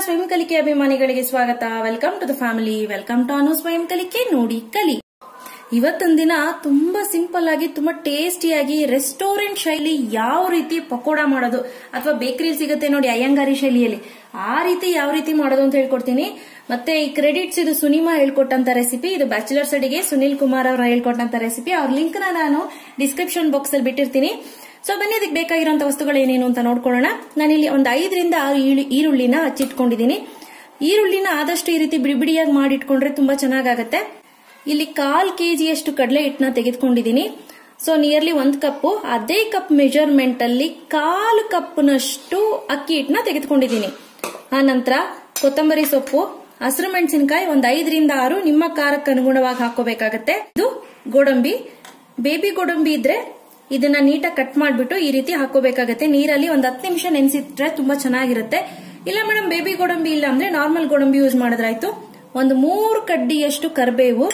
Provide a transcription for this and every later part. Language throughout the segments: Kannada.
ಸ್ವಯಂ ಕಲಿಕೆ ಅಭಿಮಾನಿಗಳಿಗೆ ಸ್ವಾಗತ. Welcome to the family. Welcome to Anu Swayam Kalike. ನೋಡಿ ಕಲಿ. ಇವತ್ತಿನ ದಿನ ತುಂಬಾ ಸಿಂಪಲ್ ಆಗಿ ತುಂಬಾ ಟೇಸ್ಟಿಯಾಗಿ ರೆಸ್ಟೋರೆಂಟ್ ಶೈಲಿ ಯಾವ ರೀತಿ ಪಕೋಡಾ ಮಾಡೋದು ಅಥವಾ ಬೇಕರಿ ಸಿಗುತ್ತೆ ನೋಡಿ ಅಯ್ಯಂಗಾರಿ ಶೈಲಿಯಲ್ಲಿ ಆ ರೀತಿ ಯಾವ ರೀತಿ ಮಾಡೋದು ಅಂತ ಹೇಳ್ಕೊಡ್ತೀನಿ. ಮತ್ತೆ ಈ ಕ್ರೆಡಿಟ್ಸ್ ಇದು ಸುನಿಮಾ ಹೇಳ್ಕೊಟ್ಟಂತ ರೆಸಿಪಿ. ಇದು ಬ್ಯಾಚುಲರ್ಸ್ ಅಡಿಗೆ ಸುನಿಲ್ ಕುಮಾರ್ ಅವರು ಹೇಳ್ಕೊಟ್ಟಂತ ರೆಸಿಪಿ. ಅವ್ರ ಲಿಂಕ್ ನಾನು ಡಿಸ್ಕ್ರಿಪ್ಷನ್ ಬಾಕ್ಸ್ ಅಲ್ಲಿ ಬಿಟ್ಟಿರ್ತೀನಿ. ಸೊ ಬನ್ನಿ ಅದಕ್ಕೆ ಬೇಕಾಗಿರುವಂತಹ ವಸ್ತುಗಳು ಏನೇನು ಅಂತ ನೋಡ್ಕೊಳ್ಳೋಣ. ನಾನಿಲ್ಲಿ ಒಂದು 5 ರಿಂದ 6 ಈರುಳ್ಳಿನ ಹಚ್ಚಿಟ್ಕೊಂಡಿದ್ದೀನಿ. ಈರುಳ್ಳಿನ ಆದಷ್ಟು ಈ ರೀತಿ ಬಿಡಿ ಬಿಡಿಯಾಗಿ ಮಾಡಿಟ್ಕೊಂಡ್ರೆ ತುಂಬಾ ಚೆನ್ನಾಗಾಗತ್ತೆ. ಇಲ್ಲಿ 1/4 kg ಕಡಲೆ ಹಿಟ್ಟನ್ನ ತೆಗೆದುಕೊಂಡಿದ್ದೀನಿ. So nearly 1 cup. ಅದೇ ಕಪ್ ಮೆಜರ್ಮೆಂಟ್ ಅಲ್ಲಿ 1/4 ಕಪ್ನಷ್ಟು ಅಕ್ಕಿ ಹಿಟ್ಟನ್ನ ತೆಗೆದುಕೊಂಡಿದ್ದೀನಿ. ಆ ನಂತರ ಕೊತ್ತಂಬರಿ ಸೊಪ್ಪು, ಹಸಿರು ಮೆಣಸಿನಕಾಯಿ ಒಂದು 5 ರಿಂದ 6 ನಿಮ್ಮ ಖಾರಕ್ಕೆ ಅನುಗುಣವಾಗಿ ಹಾಕೋಬೇಕಾಗತ್ತೆ. ಇದು ಗೋಡಂಬಿ, ಬೇಬಿ ಗೋಡಂಬಿ ಇದ್ರೆ ಇದನ್ನ ನೀಟಾಗಿ ಕಟ್ ಮಾಡ್ಬಿಟ್ಟು ಈ ರೀತಿ ಹಾಕೋಬೇಕಾಗತ್ತೆ. ನೀರಲ್ಲಿ ಒಂದು 10 ನಿಮಿಷ ನೆನೆಸಿಟ್ರೆ ತುಂಬಾ ಚೆನ್ನಾಗಿರುತ್ತೆ. ಇಲ್ಲ ಮೇಡಮ್ ಬೇಬಿ ಗೋಡಂಬಿ ಇಲ್ಲ ಅಂದ್ರೆ ನಾರ್ಮಲ್ ಗೋಡಂಬಿ ಯೂಸ್ ಮಾಡಿದ್ರಾಯ್ತು. ಒಂದು 3 ಕಡ್ಡಿಯಷ್ಟು ಕರಿಬೇವು,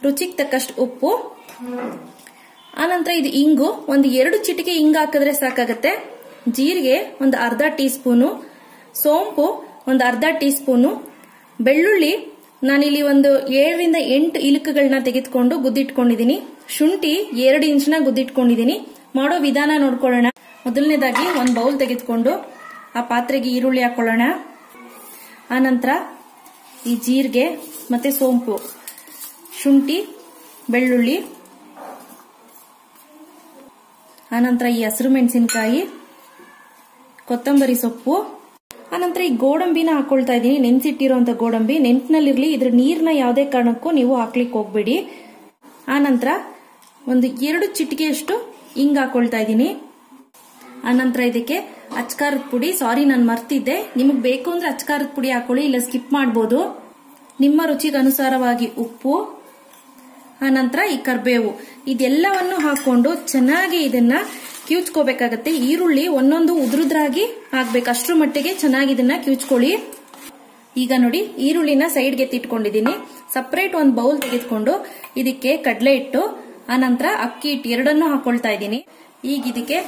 ರುಚಿಗೆ ತಕ್ಕಷ್ಟು ಉಪ್ಪು, ಆನಂತರ ಇದು ಇಂಗು, ಒಂದು 2 ಚಿಟಿಕೆ ಇಂಗು ಹಾಕಿದ್ರೆ ಸಾಕಾಗತ್ತೆ. ಜೀರಿಗೆ ಒಂದು ಅರ್ಧ ಟೀ ಸ್ಪೂನು, ಸೋಂಪು ಒಂದು ಅರ್ಧ ಟೀ ಸ್ಪೂನು, ಬೆಳ್ಳುಳ್ಳಿ ನಾನಿಲ್ಲಿ ಒಂದು 7 ರಿಂದ 8 ಇಲುಕುಗಳನ್ನ ತೆಗೆದುಕೊಂಡು ಗುದ್ದಿಟ್ಕೊಂಡಿದ್ದೀನಿ. ಶುಂಠಿ 2 ಇಂಚ್ನ ಗುದ್ದಿಟ್ಕೊಂಡಿದ್ದೀನಿ. ಮಾಡೋ ವಿಧಾನ ನೋಡ್ಕೊಳ್ಳೋಣ. ಮೊದಲನೇದಾಗಿ ಒಂದು ಬೌಲ್ ತೆಗೆದುಕೊಂಡು ಆ ಪಾತ್ರೆಗೆ ಈರುಳ್ಳಿ ಹಾಕೊಳ್ಳೋಣ. ಆನಂತರ ಈ ಜೀರಿಗೆ ಮತ್ತೆ ಸೋಂಪು, ಶುಂಠಿ, ಬೆಳ್ಳುಳ್ಳಿ, ಆನಂತರ ಈ ಹಸಿರು ಮೆಣಸಿನಕಾಯಿ, ಕೊತ್ತಂಬರಿ ಸೊಪ್ಪು, ಆನಂತರ ಈ ಗೋಡಂಬಿನ ಹಾಕೊಳ್ತಾ ಇದ್ದೀನಿ. ನೆನ್ಸಿಟ್ಟಿರುವಂತ ಗೋಡಂಬಿ ನೆಂಟಿನಲ್ಲಿರ್ಲಿ, ಇದ್ರ ನೀರ್ನ ಯಾವುದೇ ಕಾರಣಕ್ಕೂ ನೀವು ಹಾಕ್ಲಿಕ್ಕೆ ಹೋಗ್ಬೇಡಿ. ಆನಂತರ ಒಂದು 2 ಚಿಟಿಕೆಯಷ್ಟು ಹಿಂಗ್ ಹಾಕೊಳ್ತಾ ಇದ್ದೀನಿ. ಆನಂತರ ಇದಕ್ಕೆ ಅಚ್ಕಾರದ ಪುಡಿ, ಸಾರಿ ನಾನು ಮರ್ತಿದ್ದೆ, ನಿಮಗೆ ಬೇಕು ಅಂದ್ರೆ ಅಚ್ಕಾರದ ಪುಡಿ ಹಾಕೊಳ್ಳಿ, ಇಲ್ಲ ಸ್ಕಿಪ್ ಮಾಡಬಹುದು. ನಿಮ್ಮ ರುಚಿಗೆ ಅನುಸಾರವಾಗಿ ಉಪ್ಪು, ಆನಂತರ ಈ ಕರ್ಬೇವು, ಇದೆಲ್ಲವನ್ನು ಹಾಕೊಂಡು ಚೆನ್ನಾಗಿ ಇದನ್ನ ಕಿವುಚ್ಕೋಬೇಕಾಗತ್ತೆ. ಈರುಳ್ಳಿ ಒಂದೊಂದು ಉದುರುದ್ರಾಗಿ ಆಗ್ಬೇಕು, ಅಷ್ಟ್ರ ಮಟ್ಟಿಗೆ ಚೆನ್ನಾಗಿ ಇದನ್ನ ಕಿವುಚ್ಕೊಳ್ಳಿ. ಈಗ ನೋಡಿ ಈರುಳ್ಳಿನ ಸೈಡ್ಗೆ ಎತ್ತಿಟ್ಕೊಂಡಿದ್ದೀನಿ. ಸಪರೇಟ್ ಒಂದು ಬೌಲ್ ತೆಗೆದುಕೊಂಡು ಇದಕ್ಕೆ ಕಡಲೆ ಹಿಟ್ಟು, ಆನಂತರ ಅಕ್ಕಿ ಹಿಟ್ಟು ಎರಡನ್ನೂ ಹಾಕೊಳ್ತಾ ಇದ್ದೀನಿ. ಈಗ ಇದಕ್ಕೆ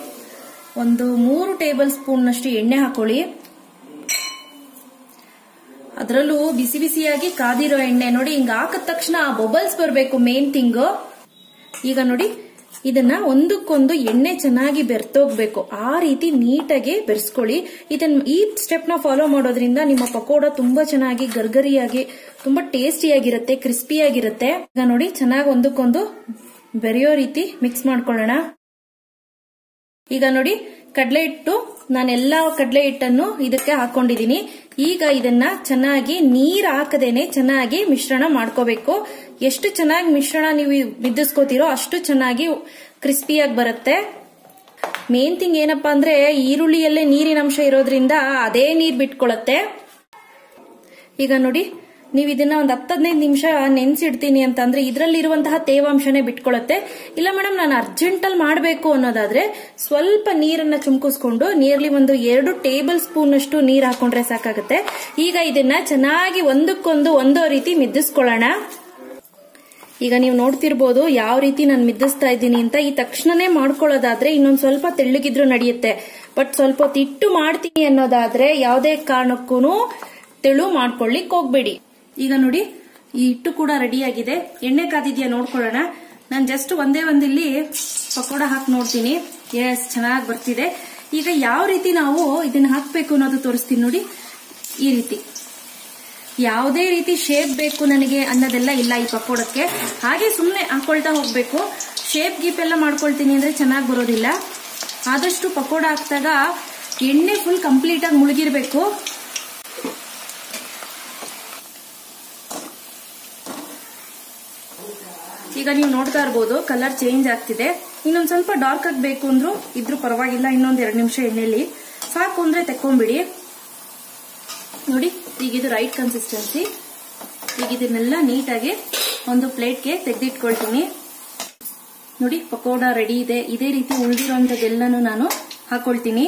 ಒಂದು 3 ಟೇಬಲ್ ಸ್ಪೂನ್ ನಷ್ಟು ಎಣ್ಣೆ ಹಾಕೊಳ್ಳಿ. ಅದರಲ್ಲೂ ಬಿಸಿ ಬಿಸಿಯಾಗಿ ಕಾದಿರೋ ಎಣ್ಣೆ ನೋಡಿ. ಹಿಂಗ ಹಾಕಿದ ತಕ್ಷಣ ಆ ಬಬಲ್ಸ್ ಬರಬೇಕು, ಮೇನ್ ಥಿಂಗ್. ಈಗ ನೋಡಿ ಇದನ್ನ ಒಂದಕ್ಕೊಂದು ಎಣ್ಣೆ ಚೆನ್ನಾಗಿ ಬೆರ್ತೋಗ್ಬೇಕು, ಆ ರೀತಿ ನೀಟಾಗಿ ಬೆರೆಸ್ಕೊಳ್ಳಿ. ಈ ಸ್ಟೆಪ್ ನ ಫಾಲೋ ಮಾಡೋದ್ರಿಂದ ನಿಮ್ಮ ಪಕೋಡ ತುಂಬಾ ಚೆನ್ನಾಗಿ ಗರ್ಗರಿಯಾಗಿ ತುಂಬಾ ಟೇಸ್ಟಿಯಾಗಿರುತ್ತೆ, ಕ್ರಿಸ್ಪಿಯಾಗಿರುತ್ತೆ. ಈಗ ನೋಡಿ ಚೆನ್ನಾಗಿ ಒಂದಕ್ಕೊಂದು ಬೆರೆಯೋ ರೀತಿ ಮಿಕ್ಸ್ ಮಾಡ್ಕೊಳ್ಳೋಣ. ಈಗ ನೋಡಿ ಕಡಲೆ ಹಿಟ್ಟು, ನಾನೆಲ್ಲಾ ಕಡಲೆ ಹಿಟ್ಟನ್ನು ಇದಕ್ಕೆ ಹಾಕೊಂಡಿದ್ದೀನಿ. ಈಗ ಇದನ್ನ ಚೆನ್ನಾಗಿ ನೀರ್ ಹಾಕದೇನೆ ಚೆನ್ನಾಗಿ ಮಿಶ್ರಣ ಮಾಡ್ಕೋಬೇಕು. ಎಷ್ಟು ಚೆನ್ನಾಗಿ ಮಿಶ್ರಣ ನೀವು ಬಿದ್ದಿಸ್ಕೋತೀರೋ ಅಷ್ಟು ಚೆನ್ನಾಗಿ ಕ್ರಿಸ್ಪಿಯಾಗಿ ಬರುತ್ತೆ. ಮೇನ್ ಥಿಂಗ್ ಏನಪ್ಪಾ ಅಂದ್ರೆ ಈರುಳ್ಳಿಯಲ್ಲೇ ನೀರಿನ ಅಂಶ ಇರೋದ್ರಿಂದ ಅದೇ ನೀರ್ ಬಿಟ್ಕೊಳತ್ತೆ. ಈಗ ನೋಡಿ ನೀವು ಇದನ್ನ ಒಂದು 10-15 ನಿಮಿಷ ನೆನ್ಸಿಡ್ತೀನಿ ಅಂತಂದ್ರೆ ಇದರಲ್ಲಿರುವಂತಹ ತೇವಾಂಶನೇ ಬಿಟ್ಕೊಳತ್ತೆ. ಇಲ್ಲ ಮೇಡಮ್ ನಾನು ಅರ್ಜೆಂಟ್ ಅಲ್ಲಿ ಮಾಡಬೇಕು ಅನ್ನೋದಾದ್ರೆ ಸ್ವಲ್ಪ ನೀರನ್ನ ಚುಮ್ಕಿಸ್ಕೊಂಡು ನಿಯರ್ಲಿ ಒಂದು 2 ಟೇಬಲ್ ಸ್ಪೂನ್ ಅಷ್ಟು ನೀರ್ ಹಾಕೊಂಡ್ರೆ ಸಾಕಾಗುತ್ತೆ. ಈಗ ಇದನ್ನ ಚೆನ್ನಾಗಿ ಒಂದಕ್ಕೊಂದು ಒಂದೋ ರೀತಿ ಮಿದ್ದಿಸ್ಕೊಳ್ಳೋಣ. ಈಗ ನೀವು ನೋಡ್ತಿರ್ಬೋದು ಯಾವ ರೀತಿ ನಾನು ಮಿದ್ದಿಸ್ತಾ ಇದ್ದೀನಿ ಅಂತ. ಈ ತಕ್ಷಣನೇ ಮಾಡ್ಕೊಳ್ಳೋದಾದ್ರೆ ಇನ್ನೊಂದ್ ಸ್ವಲ್ಪ ತೆಳ್ಳಗಿದ್ರು ನಡೆಯುತ್ತೆ. ಬಟ್ ಸ್ವಲ್ಪ ಹೊತ್ತು ಇಟ್ಟು ಮಾಡ್ತೀನಿ ಅನ್ನೋದಾದ್ರೆ ಯಾವುದೇ ಕಾರಣಕ್ಕೂ ತೆಳು ಮಾಡ್ಕೊಳ್ಳಿಕ್ ಹೋಗ್ಬೇಡಿ. ಈಗ ನೋಡಿ ಈ ಹಿಟ್ಟು ಕೂಡ ರೆಡಿ ಆಗಿದೆ. ಎಣ್ಣೆ ಕಾದಿದ್ಯಾ ನೋಡ್ಕೊಳ್ಳೋಣ. ನಾನು ಜಸ್ಟ್ ಒಂದೇ ಒಂದಿಲ್ಲಿ ಪಕೋಡ ಹಾಕಿ ನೋಡ್ತೀನಿ. ಎಸ್, ಚೆನ್ನಾಗಿ ಬರ್ತಿದೆ. ಈಗ ಯಾವ ರೀತಿ ನಾವು ಇದನ್ನ ಹಾಕ್ಬೇಕು ಅನ್ನೋದು ತೋರಿಸ್ತೀನಿ ನೋಡಿ. ಈ ರೀತಿ ಯಾವುದೇ ರೀತಿ ಶೇಪ್ ಬೇಕು ನನಗೆ ಅನ್ನೋದೆಲ್ಲ ಇಲ್ಲ ಈ ಪಕೋಡಕ್ಕೆ. ಹಾಗೆ ಸುಮ್ಮನೆ ಹಾಕೊಳ್ತಾ ಹೋಗ್ಬೇಕು. ಶೇಪ್ ಗೀಪ್ ಎಲ್ಲ ಮಾಡ್ಕೊಳ್ತೀನಿ ಅಂದ್ರೆ ಚೆನ್ನಾಗಿ ಬರೋದಿಲ್ಲ. ಆದಷ್ಟು ಪಕೋಡ ಹಾಕಿದಾಗ ಎಣ್ಣೆ ಫುಲ್ ಕಂಪ್ಲೀಟ್ ಆಗಿ ಮುಳುಗಿರ್ಬೇಕು. ಈಗ ನೀವು ನೋಡ್ತಾ ಇರ್ಬೋದು ಕಲರ್ ಚೇಂಜ್ ಆಗ್ತಿದೆ. ಇನ್ನೊಂದ್ ಸ್ವಲ್ಪ ಡಾರ್ಕ್ ಆಗಬೇಕು ಅಂದ್ರೂ ಇದ್ರೂ ಪರವಾಗಿಲ್ಲ. ಇನ್ನೊಂದ್ 2 ನಿಮಿಷ ಎಣ್ಣೆಲಿ ಸಾಕು ಅಂದ್ರೆ ತೆಕ್ಕೊಂಬಿಡಿ. ನೋಡಿ ಈಗ ಇದು ರೈಟ್ ಕನ್ಸಿಸ್ಟೆನ್ಸಿ. ಈಗ ಇದನ್ನೆಲ್ಲ ನೀಟಾಗಿ ಒಂದು ಪ್ಲೇಟ್ಗೆ ತೆಗೆದಿಟ್ಕೊಳ್ತೀನಿ. ನೋಡಿ ಪಕೋಡ ರೆಡಿ ಇದೆ. ಇದೇ ರೀತಿ ಉಳಿದಿರೋಂಥದ್ದೆಲ್ಲನೂ ನಾನು ಹಾಕೊಳ್ತೀನಿ.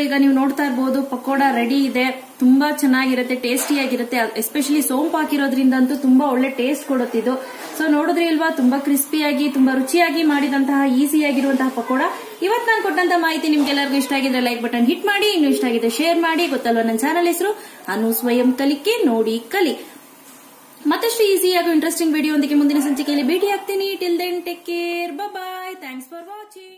ಈಗ ನೀವು ನೋಡ್ತಾ ಇರ್ಬೋದು ಪಕೋಡ ರೆಡಿ ಇದೆ. ತುಂಬಾ ಚೆನ್ನಾಗಿರುತ್ತೆ, ಟೇಸ್ಟಿಯಾಗಿರುತ್ತೆ. ಎಸ್ಪೆಷಲಿ ಸೋಂಪು ಹಾಕಿರೋದ್ರಿಂದ ಅಂತೂ ತುಂಬಾ ಒಳ್ಳೆ ಟೇಸ್ಟ್ ಕೊಡುತ್ತೆ ಇದು. ಸೊ ನೋಡಿದ್ರಿ ಇಲ್ವಾ, ತುಂಬಾ ಕ್ರಿಸ್ಪಿಯಾಗಿ ತುಂಬಾ ರುಚಿಯಾಗಿ ಮಾಡಿದಂತಹ ಈಸಿಯಾಗಿರುವಂತಹ ಪಕೋಡ. ಇವತ್ತು ನಾನು ಕೊಟ್ಟಂತ ಮಾಹಿತಿ ನಿಮ್ಗೆಲ್ಲರಿಗೂ ಇಷ್ಟ ಆಗಿದ್ರೆ ಲೈಕ್ ಬಟನ್ ಹಿಟ್ ಮಾಡಿ, ಇನ್ನು ಇಷ್ಟ ಆಗಿದೆ ಶೇರ್ ಮಾಡಿ. ಗೊತ್ತಲ್ವಾ ನನ್ನ ಚಾನಲ್ ಹೆಸರು ಅನು ಸ್ವಯಂ ಕಲಿಕೆ, ನೋಡಿ ಕಲಿ. ಮತ್ತಷ್ಟು ಈಸಿ ಹಾಗೂ ಇಂಟ್ರೆಸ್ಟಿಂಗ್ ವಿಡಿಯೋ ಒಂದಿಗೆ ಮುಂದಿನ ಸಂಚಿಕೆಯಲ್ಲಿ ಭೇಟಿ ಆಗ್ತೀನಿ. Till then take care, bye. Thanks for watching.